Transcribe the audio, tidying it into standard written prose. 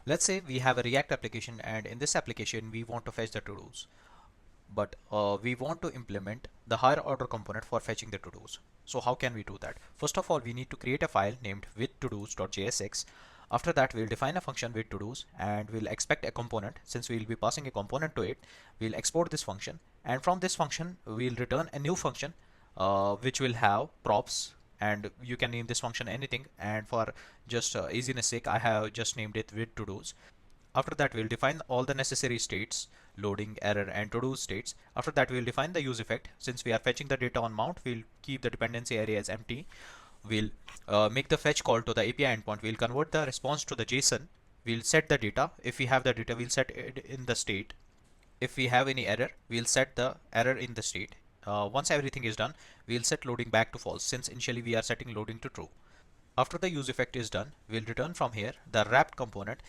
Let's say we have a React application, and in this application we want to fetch the to-dos, but we want to implement the higher order component for fetching the to-dos. So how can we do that? First of all, we need to create a file named with todos.jsx. After that, we'll define a function with todos, and we'll expect a component. Since we'll be passing a component to it, we'll export this function, and from this function we'll return a new function which will have props, and you can name this function anything, and for just easiness sake I have just named it with todos. After that, we'll define all the necessary states: loading, error, and to-do states. After that, we'll define the use effect. Since we are fetching the data on mount, we'll keep the dependency area as empty. We'll make the fetch call to the API endpoint. We'll convert the response to the JSON. We'll set the data. If we have the data, we'll set it in the state. If we have any error, we'll set the error in the state. Once everything is done, we'll set loading back to false, since initially we are setting loading to true. After the use effect is done, we'll return from here the wrapped component.